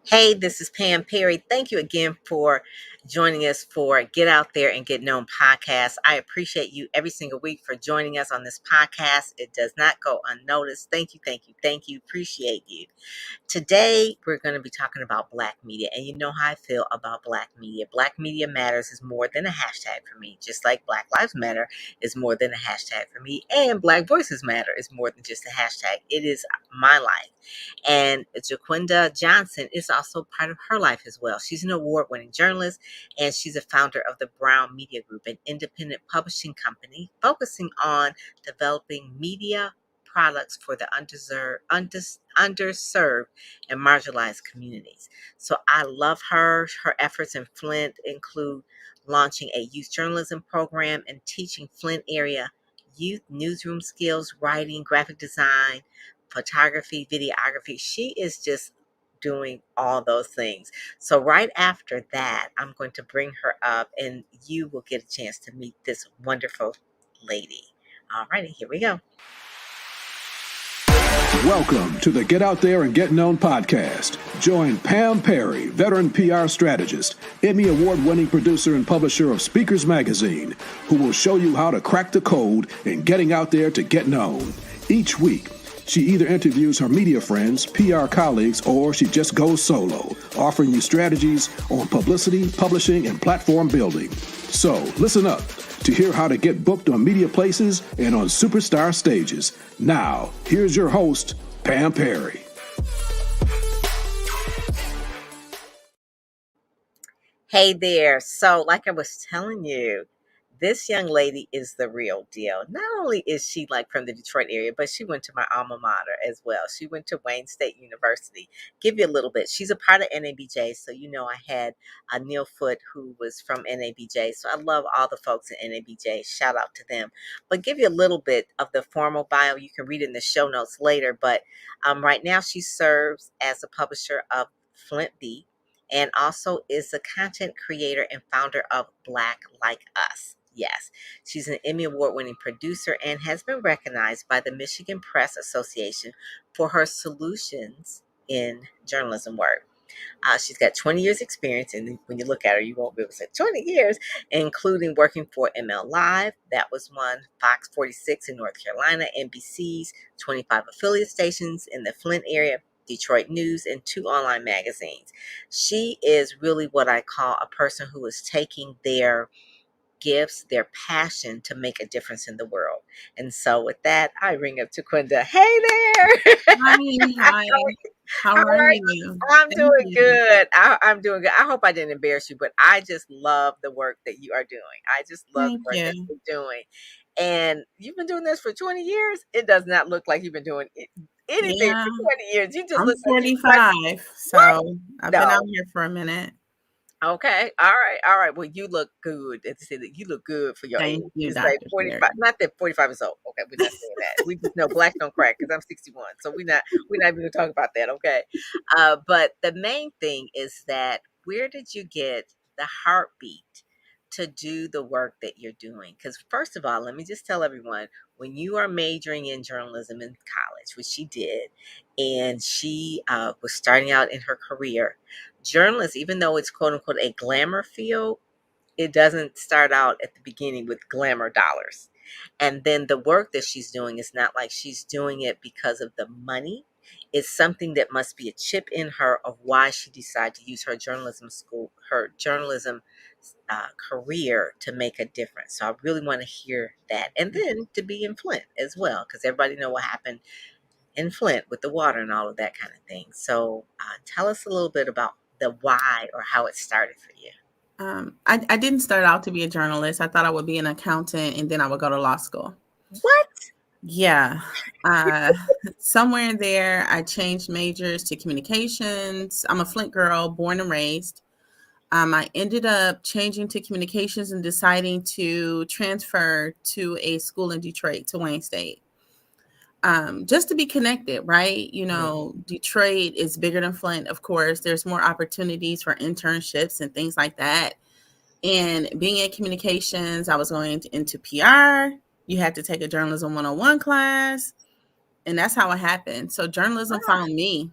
Hey, this is Pam Perry. Thank you again for joining us for Get Out There and Get Known podcast. I appreciate you every single week for joining us on this podcast. It does not go unnoticed. Thank you, thank you, thank you. Appreciate you. Today, we're going to be talking about Black media, and you know how I feel about Black media. Black Media Matters is more than a hashtag for me, just like Black Lives Matter is more than a hashtag for me, and Black Voices Matter is more than just a hashtag. It is my life. And Jiquanda Johnson is also part of her life as well. She's an award-winning journalist, and she's a founder of the Brown Media Group, an independent publishing company focusing on developing media products for the underserved and marginalized communities. So I love her. Her efforts in Flint include launching a youth journalism program and teaching Flint area youth newsroom skills, writing, graphic design, photography, videography. She is just doing all those things. So right after that, I'm going to bring her up and you will get a chance to meet this wonderful lady. All righty, here we go. Welcome to the Get Out There and Get Known podcast. Join Pam Perry, veteran PR strategist, Emmy award-winning producer and publisher of Speakers Magazine, who will show you how to crack the code in getting out there to get known. Each week, she either interviews her media friends, PR colleagues, or she just goes solo, offering you strategies on publicity, publishing, and platform building. So listen up to hear how to get booked on media places and on superstar stages. Now, here's your host, Pam Perry. Hey there. So, like I was telling you, this young lady is the real deal. Not only is she like from the Detroit area, but she went to my alma mater as well. She went to Wayne State University. Give you a little bit. She's a part of NABJ. So, you know, I had Neil Foote, who was from NABJ. So I love all the folks at NABJ. Shout out to them. But give you a little bit of the formal bio. You can read it in the show notes later. But right now she serves as a publisher of Flint Beat and also is a content creator and founder of Black Like Us. Yes, she's an Emmy Award-winning producer and has been recognized by the Michigan Press Association for her solutions in journalism work. She's got 20 years experience, and when you look at her, you won't be able to say 20 years, including working for ML Live, that was one, Fox 46 in North Carolina, NBC's 25 affiliate stations in the Flint area, Detroit News, and 2 online magazines. She is really what I call a person who is taking their gifts, their passion to make a difference in the world. And so with that, I ring up to Quinda. Hey there. Hi. How How are are you? you? I'm Thank doing you. good. I'm doing good. I hope I didn't embarrass you, but I just love the work that you are doing. I just love the Thank work that you. you're doing. And you've been doing this for 20 years. It does not look like you've been doing anything Yeah, for 20 years. You just I'm look like you like, 45, what? so I've been out No. here for a minute. Okay. All right. All right. Well, you look good. Let's say that you look good for your age. Thank you, You say Dr. 45. Perry. Not that 45 is old. Okay, we're not saying that. We just know black don't crack because I'm 61. So we're not even gonna talk about that. Okay. But the main thing is that where did you get the heartbeat to do the work that you're doing? Because first of all, let me just tell everyone, when you are majoring in journalism in college, which she did, and she was starting out in her career, journalists, even though it's quote unquote a glamour field, it doesn't start out at the beginning with glamour dollars. And then the work that she's doing is not like she's doing it because of the money. It's something that must be a chip in her of why she decided to use her journalism career to make a difference. So I really want to hear that. And then to be in Flint as well, because everybody know what happened in Flint with the water and all of that kind of thing. So tell us a little bit about the why or how it started for you. I didn't start out to be a journalist. I thought I would be an accountant and then I would go to law school. What? Yeah. Uh, Somewhere in there, I changed majors to communications. I'm a Flint girl, born and raised. I ended up changing to communications and deciding to transfer to a school in Detroit, to Wayne State. Just to be connected, right? You know, Detroit is bigger than Flint, of course. There's more opportunities for internships and things like that. And being in communications, I was going into PR. You had to take a journalism 101 class. And that's how it happened. So journalism found me.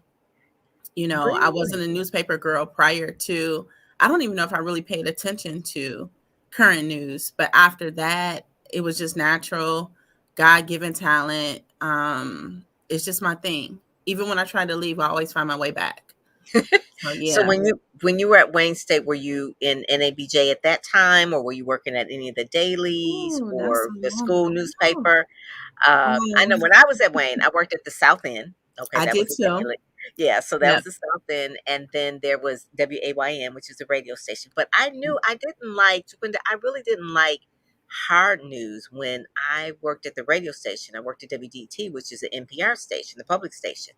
I wasn't Really? a newspaper girl prior to, I don't even know if I really paid attention to current news, but after that, it was just natural, God-given talent. It's just my thing. Even when I tried to leave, I always find my way back. So So yeah. when you were at Wayne State, were you in NABJ at that time, or were you working at any of the dailies Oh, that's or a the long school time ago. newspaper? I know when I was at Wayne, I worked at the South End. Okay, I that was did the too. daily. Yeah, so that Yep. was the South End, and then there was WAYM, which is the radio station. But I knew I didn't like when I really didn't like hard news when I worked at the radio station. I worked at WDT, which is an NPR station, the public station,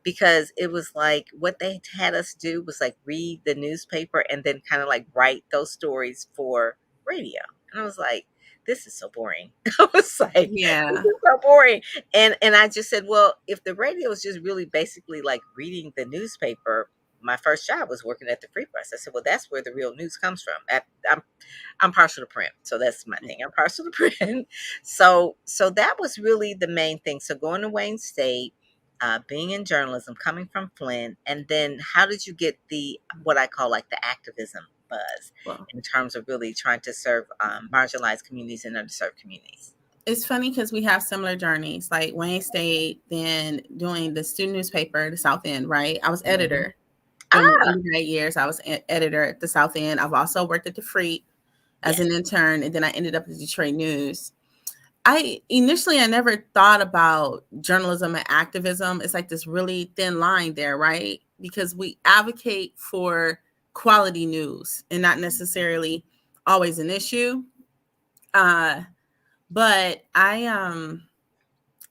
because it was like what they had us do was like read the newspaper and then kind of like write those stories for radio. And I was like, this is so boring. I was like, this Yeah. is so boring. And I just said, well, if the radio is just really basically like reading the newspaper, my first job was working at the Free Press. I said, well, that's where the real news comes from. I'm partial to print, so that's my thing. I'm partial to print. So that was really the main thing. So going to Wayne State, being in journalism, coming from Flint, and then how did you get the what I call like the activism buzz Well, in terms of really trying to serve marginalized communities and underserved communities? it's funny because we have similar journeys, like Wayne State, then doing the student newspaper, the South End, right? I was Hmm. editor in my Ah, undergrad years. I was editor at the South End. I've also worked at the Free as yes. an intern, and then I ended up at Detroit News. I never thought about journalism and activism. It's like this really thin line there, right? Because we advocate for quality news and not necessarily always an issue. Uh, but I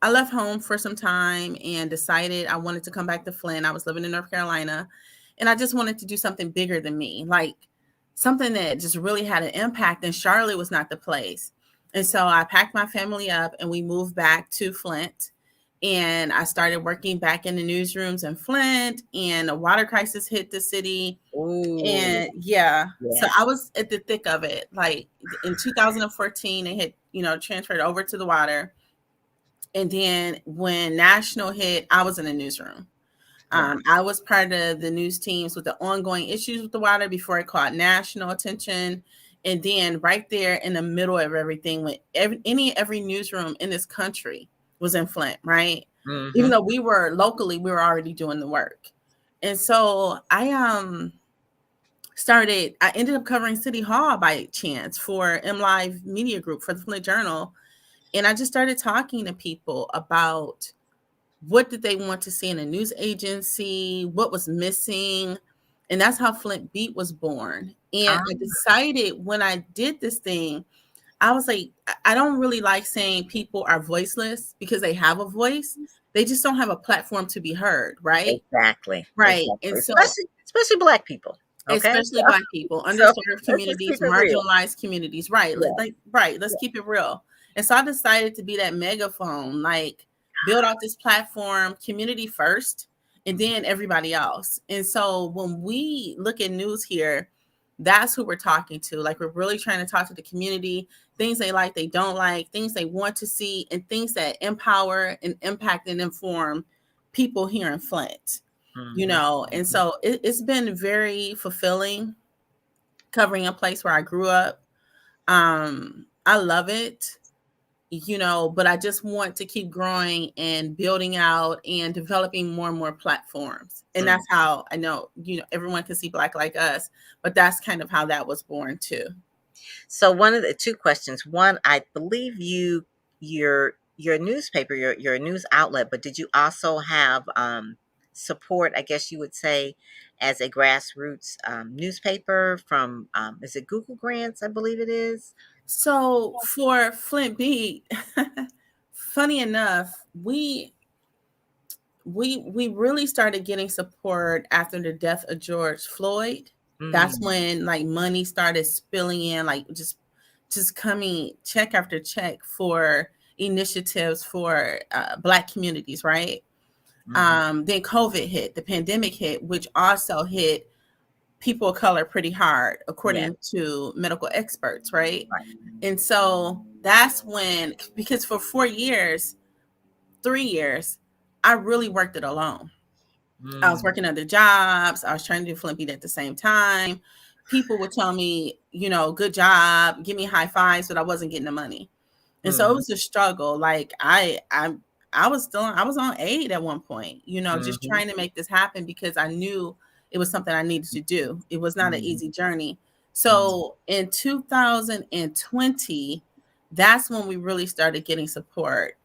left home for some time and decided I wanted to come back to Flint. I was living in North Carolina, and I just wanted to do something bigger than me, like something that just really had an impact. And Charlotte was not the place. And so I packed my family up and we moved back to Flint. And I started working back in the newsrooms in Flint, and a water crisis hit the city. Ooh, And yeah, so yes. I was at the thick of it. Like in 2014, they had, transferred over to the water. And then when national hit, I was in the newsroom. Wow. I was part of the news teams with the ongoing issues with the water before it caught national attention. And then right there in the middle of everything, when every newsroom in this country was in Flint, right? Even Hmm. though we were locally, we were already doing the work. And so I ended up covering City Hall by chance for M Live Media Group for the Flint Journal. And I just started talking to people about what did they want to see in a news agency, what was missing. And that's how Flint Beat was born. And Ah, I decided when I did this thing, I was like, I don't really like saying people are voiceless because they have a voice. They just don't have a platform to be heard, right? exactly. Right. And Exactly. so, Especially Black people. Okay. especially Black people, So underserved let's just keep communities, it real. marginalized communities, right? Yeah. Right. Let's Yeah. keep it real. And so I decided to be that megaphone, like build out this platform, community first, and then everybody else. And so when we look at news here, that's who we're talking to. Like we're really trying to talk to the community, things they like, they don't like, things they want to see, and things that empower and impact and inform people here in Flint. Mhm, And mhm. so it's been very fulfilling covering a place where I grew up. I love it, but I just want to keep growing and building out and developing more and more platforms. And Mm. that's how I know, everyone can see Black like us, but that's kind of how that was born too. So one of the two questions. One, I believe your newspaper, your news outlet, but did you also have support, I guess you would say, as a grassroots newspaper from is it Google Grants, I believe it is? So for Flint Beat, funny enough, we really started getting support after the death of George Floyd. That's Mm, when like money started spilling in, like just coming check after check for initiatives for Black communities, right? mhm. Then COVID hit, the pandemic hit, which also hit people of color pretty hard, Yes, according to medical experts, right? right. And so that's when, because for 4 years, 3 years, I really worked it alone. I was Mm, working other jobs. I was trying to do Flint Beat at the same time. People would tell me, good job, give me high fives, but I wasn't getting the money. And so it mm, was a struggle. Like I was on aid at one point, just mhm, trying to make this happen because I knew it was something I needed to do. It was not an mhm, easy journey. mm. So in 2020, that's when we really started getting support.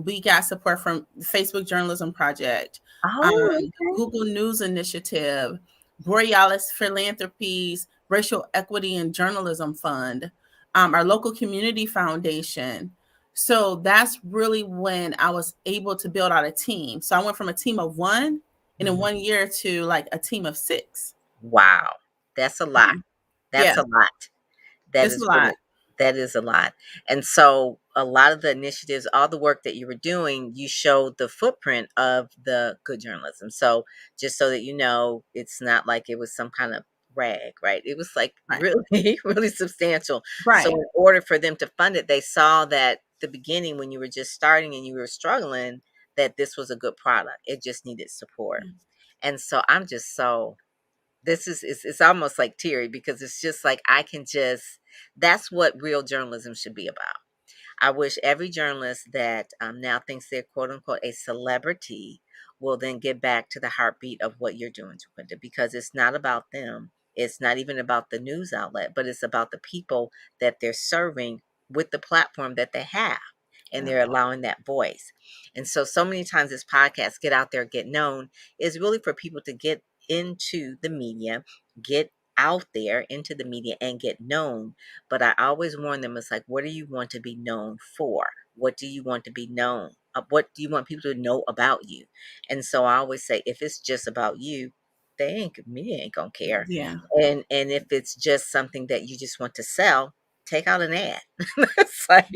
We got support from the Facebook Journalism Project, um, Oh, okay. Google News Initiative, Borealis Philanthropies, Racial Equity and Journalism Fund, our local community foundation. So that's really when I was able to build out a team. So I went from a team of one, and in Mhm. 1 year to like a team of six. Wow. That's a lot. That's Yeah, a lot. That it's a is lot. really that is a lot. And so a lot of the initiatives, all the work that you were doing, you showed the footprint of the good journalism. So just so that you know, it's not like it was some kind of rag, right? It was like Right. really, really substantial. So Right. in order for them to fund it, they saw that the beginning when you were just starting and you were struggling, that this was a good product. It just needed support. And so I'm just so this is it's almost like teary because it's just like I can just that's what real journalism should be about. I wish every journalist that now thinks they're quote unquote a celebrity will then get back to the heartbeat of what you're doing, Jiquanda, because it's not about them. It's not even about the news outlet, but it's about the people that they're serving with the platform that they have. And Yeah. they're allowing that voice. And so, so many times this podcast, Get Out There, Get Known, is really for people to get into the media, get out there into the media and get known, but I always warn them, it's like, what do you want to be known for? What do you want to be known? What do you want people to know about you? And so I always say, if it's just about you, they ain't media ain't gonna care. Yeah. And if it's just something that you just want to sell, take out an ad. It's like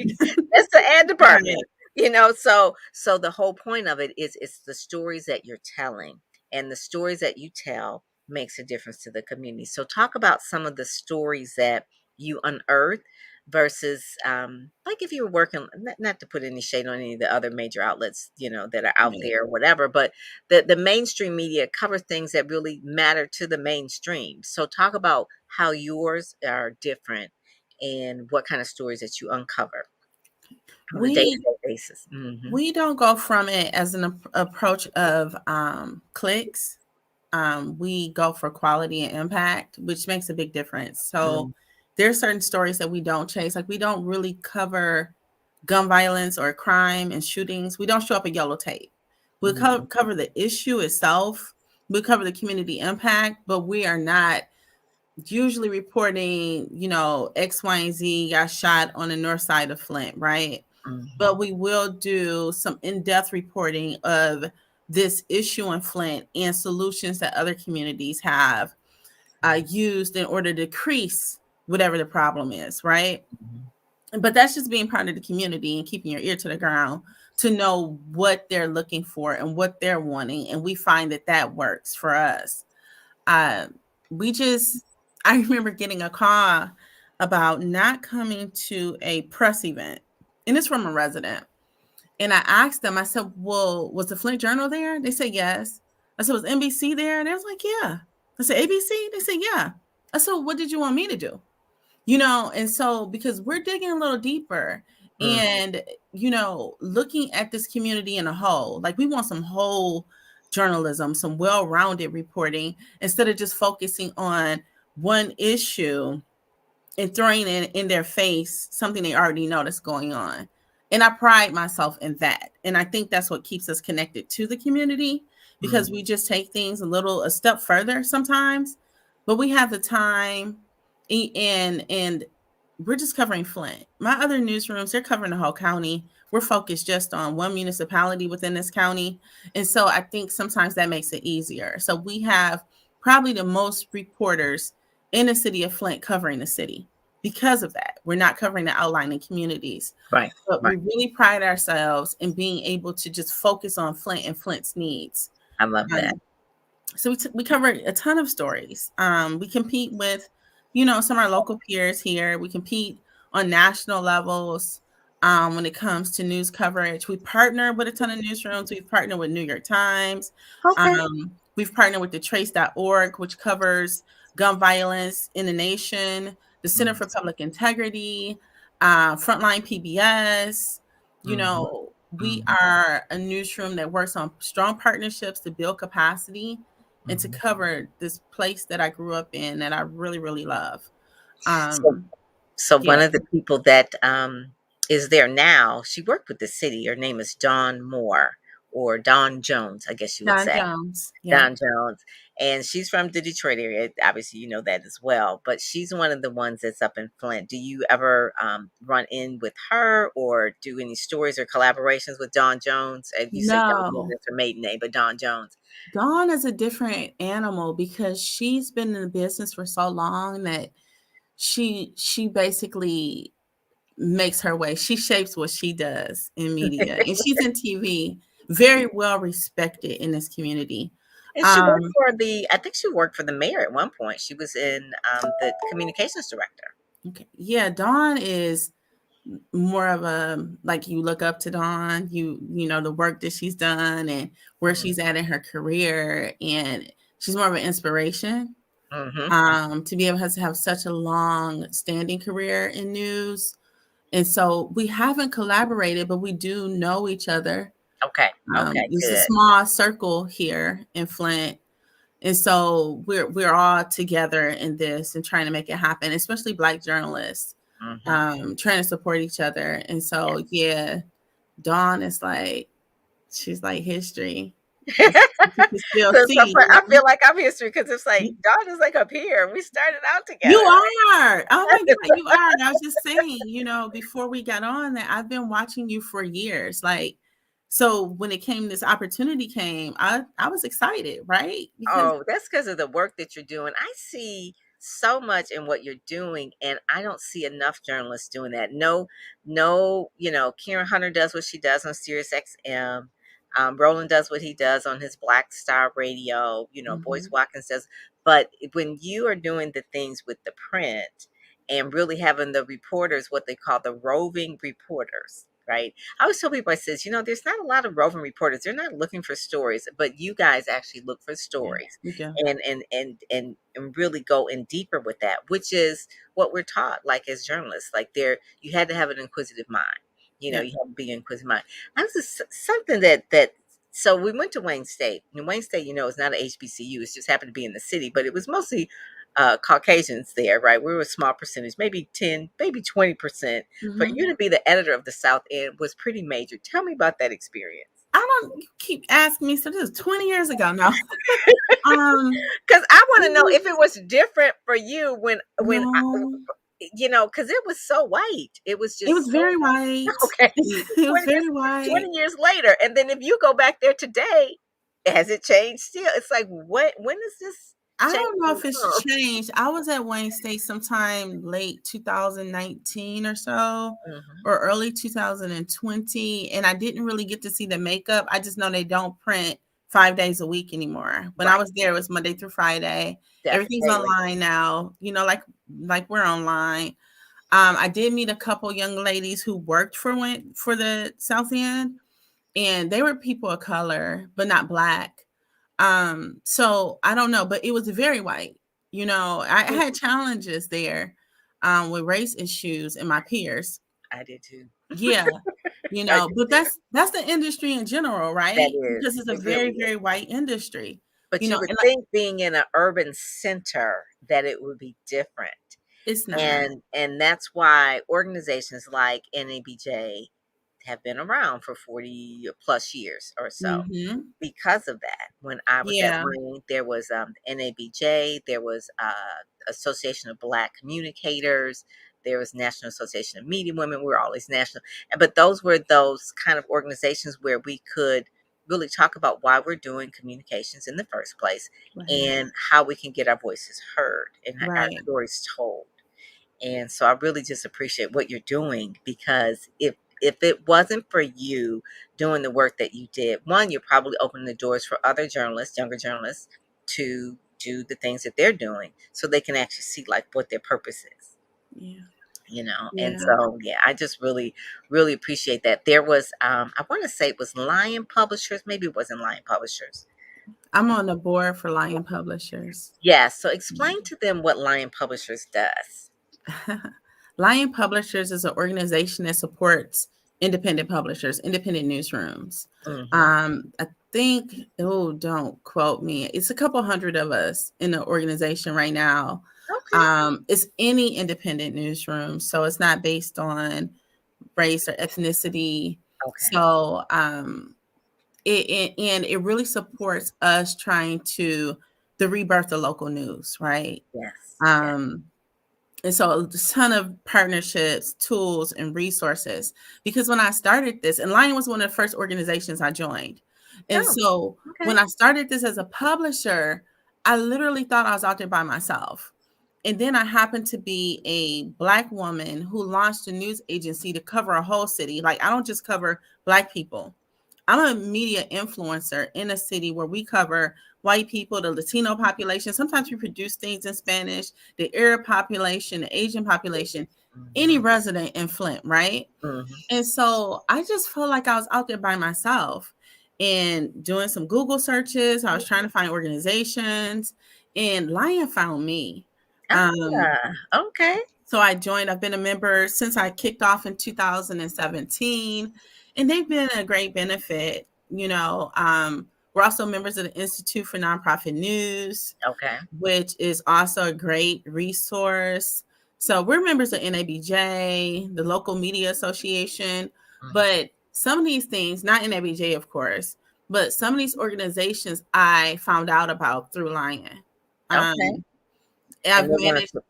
that's the ad department. Right. So the whole point of it is it's the stories that you're telling, and the stories that you tell makes a difference to the community. So talk about some of the stories that you unearth versus like if you were working, not to put any shade on any of the other major outlets that are out Right. there or whatever, but the mainstream media cover things that really matter to the mainstream. So talk about how yours are different and what kind of stories that you uncover on a We day-to-day basis. Hmm. we don't go from it as an approach of clicks. We go for quality and impact, which makes a big difference. So Mm, there are certain stories that we don't chase. Like we don't really cover gun violence or crime and shootings. We don't show up in yellow tape. We'll mm, cover the issue itself. We cover the community impact, but we are not usually reporting, X, Y, and Z got shot on the north side of Flint, right? But mhm, we will do some in-depth reporting of this issue in Flint and solutions that other communities have used in order to decrease whatever the problem is, right? mhm, But that's just being part of the community and keeping your ear to the ground to know what they're looking for and what they're wanting. And we find that that works for us. Uh, we just, I remember getting a call about not coming to a press event, and it's from a resident. And I asked them, I said, well, was the Flint Journal there? They said, yes. I said, was NBC there? And they was like, yeah. I said, ABC? They said, yeah. I said, what did you want me to do? And so because we're digging a little deeper mm, and, looking at this community in a whole, like we want some whole journalism, some well-rounded reporting instead of just focusing on one issue and throwing in their face something they already know that's going on. And I pride myself in that. And I think that's what keeps us connected to the community because mm, we just take things a step further sometimes, but we have the time and we're just covering Flint. My other newsrooms, they're covering the whole county. We're focused just on one municipality within this county. And so I think sometimes that makes it easier. So we have probably the most reporters in the city of Flint covering the city because of that. We're not covering the outlying communities, right, but right. we really pride ourselves in being able to just focus on Flint and Flint's needs. I love that. Um, so we cover a ton of stories. We compete with, some of our local peers here. We compete on national levels. when it comes to news coverage. We partner with a ton of newsrooms. We've partnered with New York Times. Okay. We've partnered with the trace.org, which covers gun violence in the nation, the Center for Public Integrity, Frontline PBS. Mm-hmm. We are a newsroom that works on strong partnerships to build capacity and to Mm-hmm. cover this place that I grew up in that I really, really love. So, so one Yeah, of the people that is there now, she worked with the city. Her name is Dawn Moore or Dawn Jones, I guess you would Don say. Jones. Yeah. Dawn Jones. And she's from the Detroit area. Obviously, you know that as well. But she's one of the ones that's up in Flint. Do you ever run in with her or do any stories or collaborations with Dawn Jones? You say, I don't know if No, that's her maiden name, but Dawn Jones. Dawn is a different animal because she's been in the business for so long that she basically makes her way. She shapes what she does in media, and she's in TV, very well respected in this community. And she worked Um, for I think she worked for the mayor at one point. She was in the communications director. okay. Yeah, Dawn is more of a like you look up to Dawn, you know the work that she's done and where Mm-hmm. she's at in her career, and she's more of an inspiration. Mm-hmm. To be able to have such a long standing career in news. And so we haven't collaborated, but we do know each other. Okay. Okay. It's a Good. small circle here in Flint. And so we're all together in this and trying to make it happen, especially Black journalists, Mm-hmm. trying to support each other. And so, Yes. yeah, Dawn is like, she's like history. So You can still it's so see, fun. I feel like I'm history because it's like you Dawn is like up here. We started out You together. are. Oh my God, you are. And I was just saying, before we got on that I've been watching you for years. Like, so when it came, this opportunity came, I was excited, right? Because Oh, that's because of the work that you're doing. I see so much in what you're doing, and I don't see enough journalists doing that. No, no, Karen Hunter does what she does on Sirius XM. Roland does what he does on his Black Star Radio. Boyce Mhm. Watkins does. But when you are doing the things with the print and really having the reporters, what they call the roving reporters, right? I always tell people, I says, there's not a lot of roving reporters. They're not looking for stories, but you guys actually look for Yeah, stories we do. and really go in deeper with that, which is what we're taught, like as journalists. Like you had to have an inquisitive mind. You Yeah. have to be an inquisitive mind. That was something that. So we went to Wayne State. And Wayne State, is not an HBCU. It just happened to be in the city, but it was mostly Caucasians there, right? We were a small percentage, maybe 10, maybe 20%. For Mhm. you to be the editor of the South End was pretty major. Tell me about that experience. I don't you keep asking me. So this is 20 years ago now. Because I want to It know if was it was different for you no, because it was so white. It was it just was so very white. white. Okay. It was 20 years, very 20 white. years later. And then if you go back there today, has it changed still? It's like, when is this I change don't know going if to it's come? changed. I was at Wayne State sometime late 2019 or so, Hmm. or early 2020, and I didn't really get to see the makeup. I just know they don't print 5 days a week anymore. When I Right. was there, it was Monday through Friday. Everything's Daily. online now, like we're online. I did meet a couple young ladies who worked for the South End, and they were people of color, but not Black. So I don't know, but it was very white. I had challenges there with race issues and my peers. I did too. Yeah, I did but too. that's the industry in general, That right? is. Because it's a It really very, is. very white industry. But you would And like think being in an urban center that it would be different. it's not. And that's why organizations like NABJ have been around for 40 plus years or so Hmm. because of that. When I was at Yeah, Wayne, there was NABJ, there was Association of Black Communicators, there was National Association of Media Women. We were always national, but those were those kind of organizations where we could really talk about why we're doing communications in the first place right, and how we can get our voices heard and our right. stories told. And so I really just appreciate what you're doing because if it wasn't for you doing the work that you did, one, you're probably opening the doors for other journalists, younger journalists, to do the things that they're doing so they can actually see like what their purpose is. Yeah. And Yeah. so yeah, I just really really appreciate that. There was I want to say it was Lion Publishers, maybe it wasn't Lion Publishers. I'm on the board for Lion Publishers. Yeah, so explain to them what Lion Publishers does. Lion Publishers is an organization that supports independent publishers, independent newsrooms. Hmm. I think, oh, don't quote me. It's a couple hundred of us in the organization right now. Okay. It's any independent newsroom, so it's not based on race or ethnicity. Okay. So, and it really supports us trying to the rebirth of local news, right? Yes. Yes. Um, and so a ton of partnerships, tools, and resources. Because when I started this, and Lion was one of the first organizations I joined. And Oh, so okay. when I started this as a publisher, I literally thought I was out there by myself. And then I happened to be a Black woman who launched a news agency to cover a whole city. Like, I don't just cover Black people. I'm a media influencer in a city where we cover white people, the Latino population. Sometimes we produce things in Spanish, the Arab population, the Asian population, any Hmm. resident in Flint, right? Hmm. And so I just felt like I was out there by myself and doing some Google searches. I was trying to find organizations, and Lion found me. Um, Ah, okay. so I joined. I've been a member since I kicked off in 2017, and they've been a great benefit. We're also members of the Institute for Nonprofit News, Okay. which is also a great resource. So we're members of NABJ, the local media association, Hmm. but some of these things, not NABJ, of course, but some of these organizations I found out about through Lion. Okay. Um, I've And they want managed, to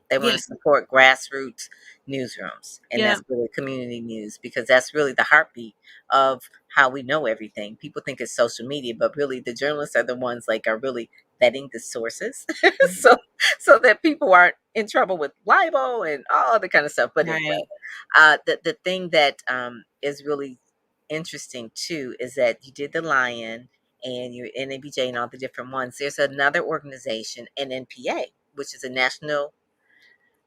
they want yeah, to support grassroots newsrooms, and yeah, that's really community news because that's really the heartbeat of how we know everything. People think it's social media, but really the journalists are the ones like are really vetting the sources, so so that people aren't in trouble with libel and all other kind of stuff. But anyway, right. the thing that is really interesting too is that you did the Lion and your NABJ and all the different ones. There's another organization, NNPA, which is a National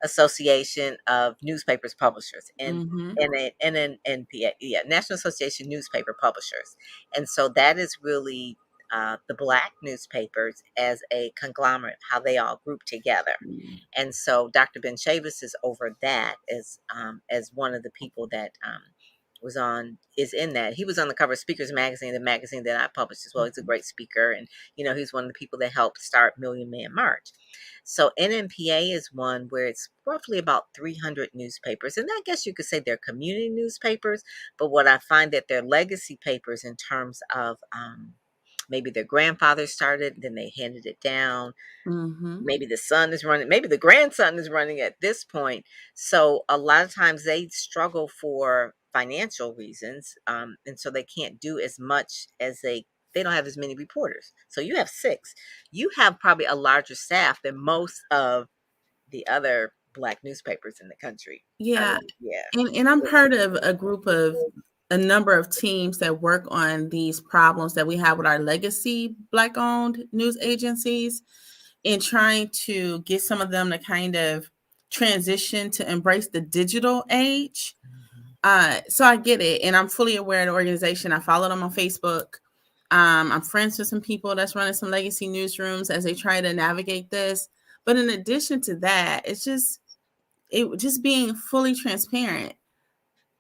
Association of Newspapers Publishers, Mm-hmm. and an NPA, yeah, National Association Newspaper Publishers, and so that is really the Black newspapers as a conglomerate, how they all group together, and so Dr. Ben Chavis is over that as one of the people that is in that. He was on the cover of Speakers Magazine, the magazine that I published as well. He's a great speaker, and he's one of the people that helped start Million Man March. So NMPA is one where it's roughly about 300 newspapers, and I guess you could say they're community newspapers. But what I find that they're legacy papers in terms of maybe their grandfather started, then they handed it down. Mm-hmm. Maybe the son is running, maybe the grandson is running at this point. So a lot of times they struggle for financial reasons, and so they can't do as much as they don't have as many reporters. So you have six. You have probably a larger staff than most of the other Black newspapers in the country. Yeah. Yeah. And I'm part of a number of teams that work on these problems that we have with our legacy Black owned news agencies and trying to get some of them to kind of transition to embrace the digital age. Mhm. So I get it. And I'm fully aware of the organization. I follow them on Facebook. I'm friends with some people that's running some legacy newsrooms as they try to navigate this. But in addition to that, it just being fully transparent.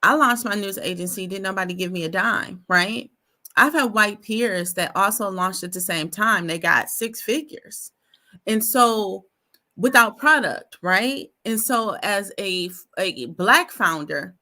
I launched my news agency, didn't nobody give me a dime, right? I've had white peers that also launched at the same time. They got six figures. And so without product, right? And so as a Black founder,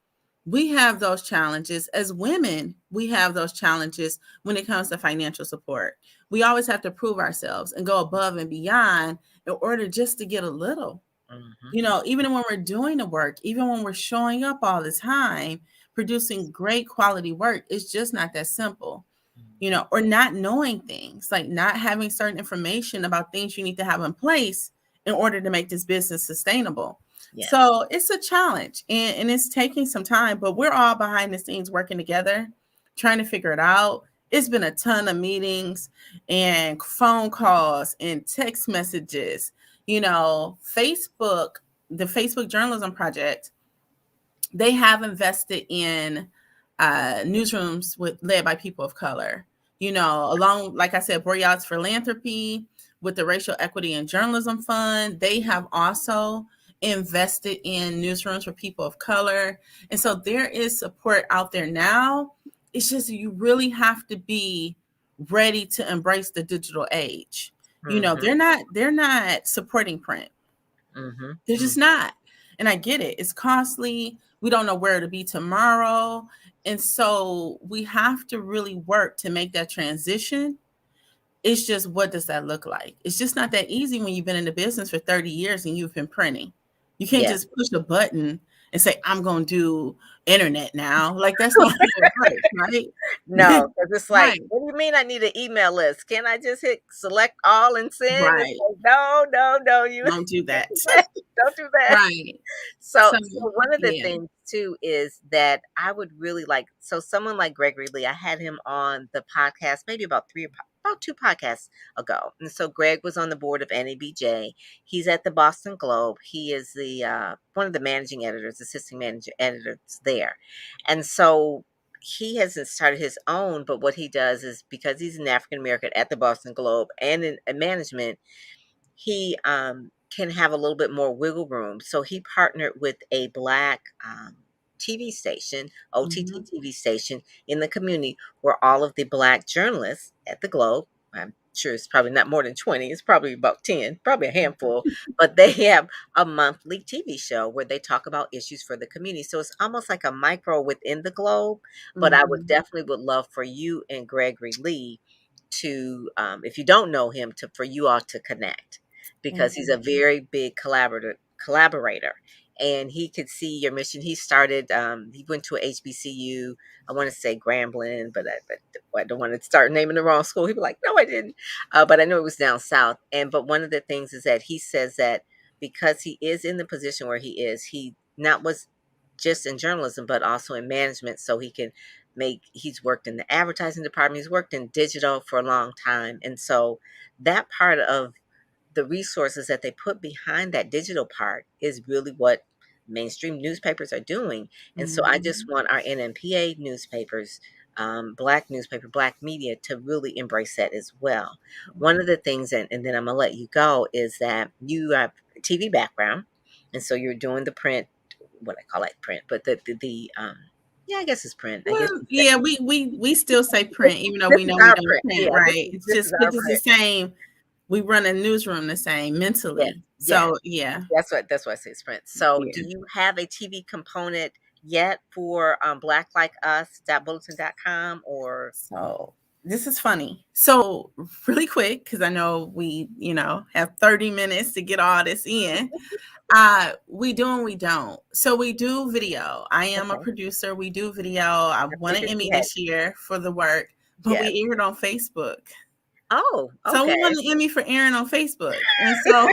we have those challenges. As women, we have those challenges when it comes to financial support. We always have to prove ourselves and go above and beyond in order just to get a little. Mhm. Even when we're doing the work, even when we're showing up all the time, producing great quality work, it's just not that simple, Mhm. or not knowing things, like not having certain information about things you need to have in place in order to make this business sustainable. Yes. So it's a challenge and it's taking some time, but we're all behind the scenes working together, trying to figure it out. It's been a ton of meetings and phone calls and text messages. Facebook the Facebook Journalism Project, they have invested in newsrooms led by people of color. Along, like I said, Borealis Philanthropy with the Racial Equity and Journalism Fund, they have also invested in newsrooms for people of color. And so there is support out there now. It's just you really have to be ready to embrace the digital age. Mm-hmm. They're not supporting print. Mm-hmm. They're Mm-hmm. just not. And I get it. It's costly. We don't know where to be tomorrow. And so we have to really work to make that transition. It's just, what does that look like? It's just not that easy when you've been in the business for 30 years and you've been printing. You can't Yeah. just push a button and say, I'm going to do internet now. Like, that's not how it works, right? No, because it's like, Right. what do you mean I need an email list? Can I just hit select all and send? It's Right. like, no, no, no, you Don't do can't that. do that. Don't do that. Right. So, So, so one of the yeah. things too is that I would really like, so someone like Gregory Lee, I had him on the podcast maybe about two podcasts ago. And so Greg was on the board of NABJ. He's at the Boston Globe. He is the one of the managing editors, assistant manager editors there. And so he hasn't started his own, but what he does is, because he's an African American at the Boston Globe and in management, he can have a little bit more wiggle room. So he partnered with a Black TV station, OTT Mhm. TV station in the community, where all of the Black journalists at the Globe, I'm sure it's probably not more than 20, it's probably about 10, probably a handful, but they have a monthly TV show where they talk about issues for the community. So it's almost like a micro within the Globe, but I would Mhm. definitely would love for you and Gregory Lee to, if you don't know him, to for you all to connect, because Thank he's you. a very big collaborator, and he could see your mission. He started, he went to a HBCU, I want to say Grambling, but I don't want to start naming the wrong school. He'd be like, no, I didn't. But I know it was down south. But one of the things is that he says that because he is in the position where he is, he not was just in journalism, but also in management. So he's worked in the advertising department, he's worked in digital for a long time. And so that part of the resources that they put behind that digital part is really what mainstream newspapers are doing. And so I just Mhm. want our NMPA newspapers, Black newspaper, Black media, to really embrace that as well. One of the things, and then I'm gonna let you go, is that you have a TV background, and so you're doing the print, what I call it print, but the yeah, I guess it's print. I guess Well, yeah, we still say this, print, even though this we is know we our don't print. print, Yeah, right? It's this is just our because it's the print. same. We run a newsroom the same Yes, mentally. yes. So yeah, That's what I say sprint. So do yeah. you have a TV component yet for blacklikeus.bulletin.com or So this is funny. So really quick, because I know we, have 30 minutes to get all this in. We do and we don't. So we do video. I am a okay. producer. We do video. I I won an figured Emmy you had this year for the work, but yes. we aired on Facebook. Oh, So we won okay. the Emmy for airing on Facebook. And so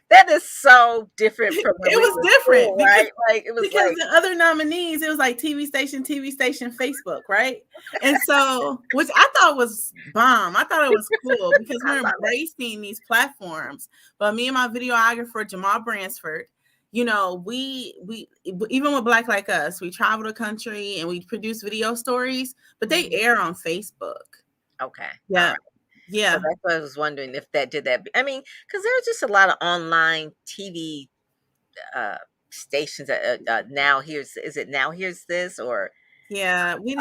That is so different from when it we was were in different school, because right? Like it was because like the other nominees, it was like TV station, Facebook, right? And so, which I thought was bomb. I thought it was cool because I we're love it. embracing these platforms. But me and my videographer Jamal Bransford, we even with Black Like Us, we travel the country and we produce video stories, but they Mhm. air on Facebook. Okay. All Yeah, right. So yeah. that's what I was wondering if that did that. I mean, because there's just a lot of online TV uh stations now here's is it now here's this or Yeah, we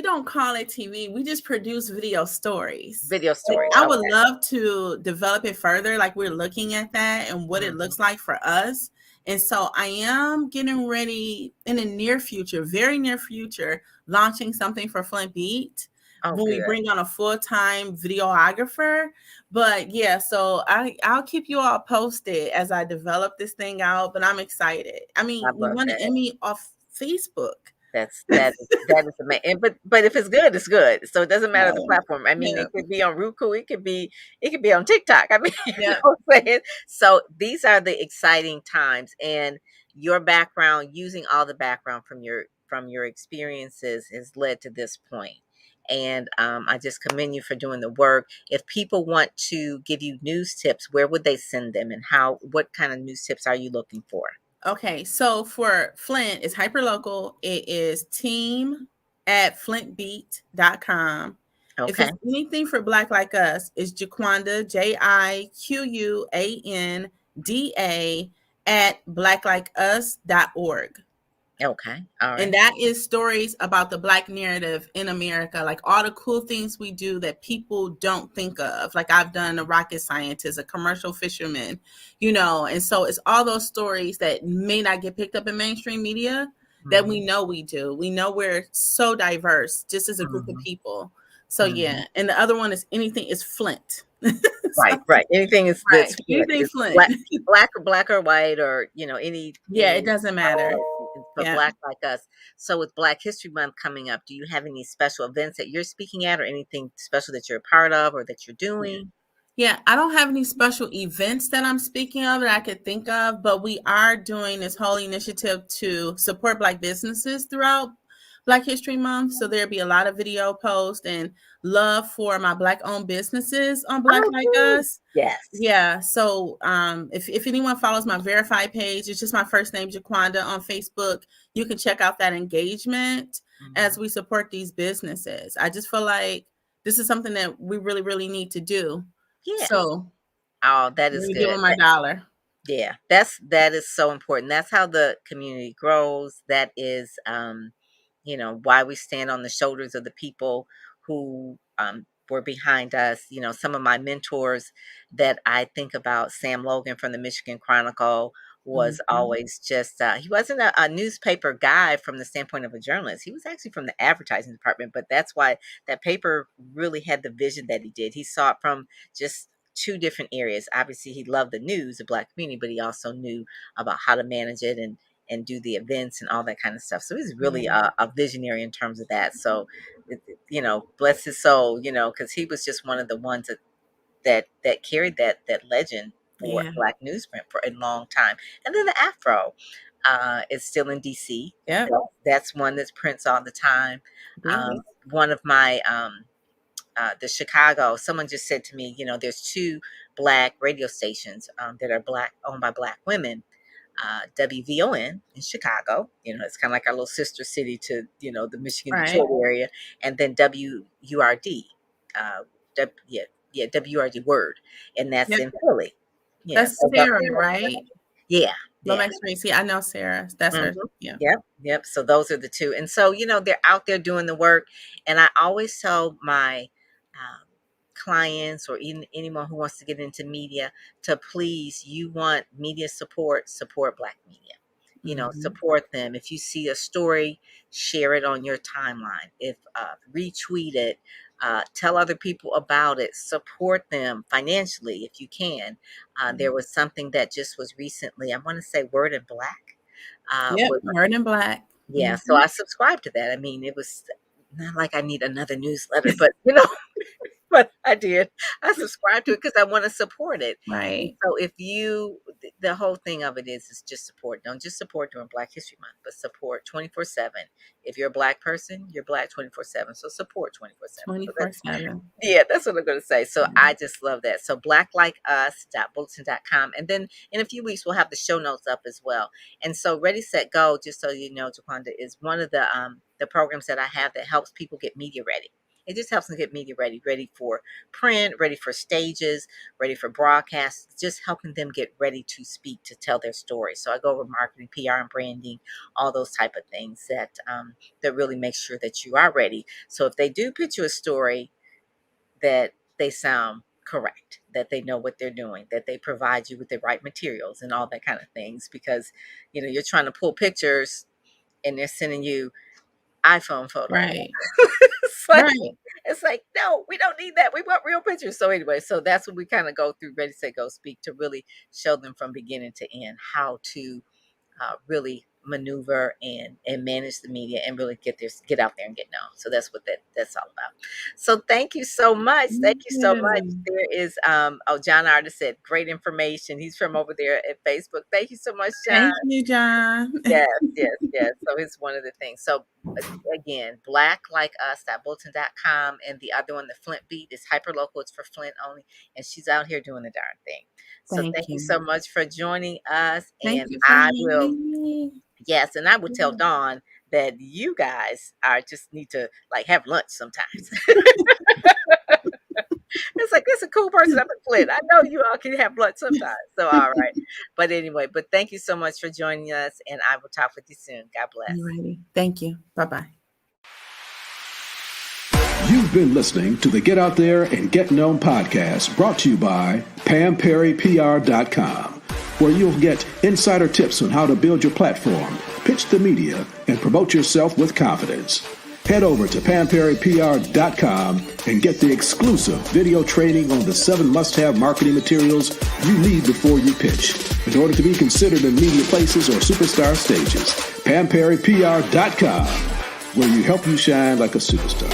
don't call it TV. We just produce video stories. video Like, stories. I would Okay. love to develop it further. Like, we're looking at that and what it Mhm. looks like for us. And so I am getting ready in the near future, very near future, launching something for Flint Beat Oh, when we good. bring on a full-time videographer. But yeah, so I'll keep you all posted as I develop this thing out. But I'm excited. I I mean, we love won an that. Emmy off Facebook. That is amazing. But if it's good, it's good. So it doesn't matter the So, platform. I mean, yeah. it could be on Roku, it could be on TikTok. I mean, you know Yeah. what I'm saying? So these are the exciting times, and your background, using all the background from your experiences, has led to this point. And I just commend you for doing the work. If people want to give you news tips, where would they send them, and what kind of news tips are you looking for? Okay, so for Flint, it's hyper local. It is team@flintbeat.com. If Okay. it's anything for Black Like Us, it's Jiquanda, Jiquanda at blacklikeus.org. Okay. All And right. that is stories about the Black narrative in America, like all the cool things we do that people don't think of. Like I've done a rocket scientist, a commercial fisherman, and so it's all those stories that may not get picked up in mainstream media that we Mhm. know we do. We know we're so diverse just as a group of Mhm. people. So Mhm. yeah, and the other one is anything is Flint. Right, So, right. Anything is right, that's Flint. anything It's Flint. black or white, or Yeah, it any doesn't matter. for Yeah. Black Like Us. So with Black History Month coming up, do you have any special events that you're speaking at, or anything special that you're a part of or that you're Yeah. doing? Yeah, I don't have any special events that I'm speaking of that I could think of, but we are doing this whole initiative to support Black businesses throughout Black History Month. So there'll be a lot of video posts and love for my Black owned businesses on Black Oh, Like good. Us. Yes. Yeah, so if anyone follows my verified page, it's just my first name, Jaquanda, on Facebook. You can check out that engagement as Mhm. we support these businesses. I just feel like this is something that we really, really need to do. Yeah. So Oh, that let is me give good. them my dollar. Yeah, that is so important. That's how the community grows. That is, why we stand on the shoulders of the people who were behind us. Some of my mentors that I think about, Sam Logan from the Michigan Chronicle, was Mhm. always just, he wasn't a newspaper guy from the standpoint of a journalist. He was actually from the advertising department, but that's why that paper really had the vision that he did. He saw it from just two different areas. Obviously, he loved the news, the Black community, but he also knew about how to manage it and do the events and all that kind of stuff. So he's really Yeah. a visionary in terms of that. So, bless his soul, because he was just one of the ones that carried that legend for Yeah. Black newsprint for a long time. And then the Afro is still in DC. Yep. That's one that prints all the time. It is. One of my the Chicago, someone just said to me, there's two Black radio stations that are Black, owned by Black women. WVON in Chicago, it's kind of like our little sister city to, the Michigan Right. Detroit area, and then WURD, uh, yeah, yeah, WURD Word, and that's Yep. in Philly. Yeah, That's Sarah, right? yeah, yeah. Lomax Tracy. I know Sarah. That's her. Mhm. Yeah. Yep, yep. So those are the two. And so, they're out there doing the work. And I always tell my clients, or even anyone who wants to get into media, to please, you want media support, support Black media. Hmm. Support them. If you see a story, share it on your timeline. If retweet it, tell other people about it. Support them financially if you can. There was something that just was recently, I want to say Word in Black Yep. was, Word in Black. yeah, so Hmm. I subscribed to that. I mean, it was not like I need another newsletter, but but I did. I subscribed to it because I want to support it. And Right. so if the whole thing of it is just support. Don't just support during Black History Month, but support 24/7. If you're a Black person, you're Black 24/7. So support 24/7. So that's 24/7. yeah, that's what I'm going to say. So I just love that. So blacklikeus.bulletin.com. And then in a few weeks, we'll have the show notes up as well. And so Ready, Set, Go, just so you know, Jaquanda, is one of the programs that I have that helps people get media ready. It just helps them get media ready, ready for print, ready for stages, ready for broadcasts, just helping them get ready to speak, to tell their story. So I go over marketing, PR, and branding, all those type of things that really make sure that you are ready. So if they do pitch you a story, that they sound correct, that they know what they're doing, that they provide you with the right materials and all that kind of things. Because you're trying to pull pictures and they're sending you iPhone photos. Right. it's like Right. it's like, no, we don't need that. We want real pictures. So anyway, so that's what we kind of go through Ready, Set, Go, Speak, to really show them from beginning to end how to really maneuver and manage the media and really get out there and get known. So that's what that's all about. So thank you so much. Thank you so much. Yeah. There is John Artist said great information. He's from over there at Facebook. Thank you so much, John. Thank you, John. Yes, yes, yes. So it's one of the things. So again, blacklikeus.bulletin.com, and the other one, the Flint Beat, is hyper local. It's for Flint only, and she's out here doing the darn thing. So Thank thank you you. so much for joining us, Thank and you for I will. having me. Yes, and I would tell Dawn that you guys are just need to like have lunch sometimes. It's like this is a cool person up in Flint. I know you all can have lunch sometimes. So all right. But anyway, but thank you so much for joining us, and I will talk with you soon. God bless. Alrighty. Thank you. Bye-bye. You've been listening to the Get Out There and Get Known podcast, brought to you by PamPerryPR.com, where you'll get insider tips on how to build your platform, pitch the media, and promote yourself with confidence. Head over to PamPerryPR.com and get the exclusive video training on the 7 must-have marketing materials you need before you pitch in order to be considered in media places or superstar stages. PamPerryPR.com, where you help you shine like a superstar.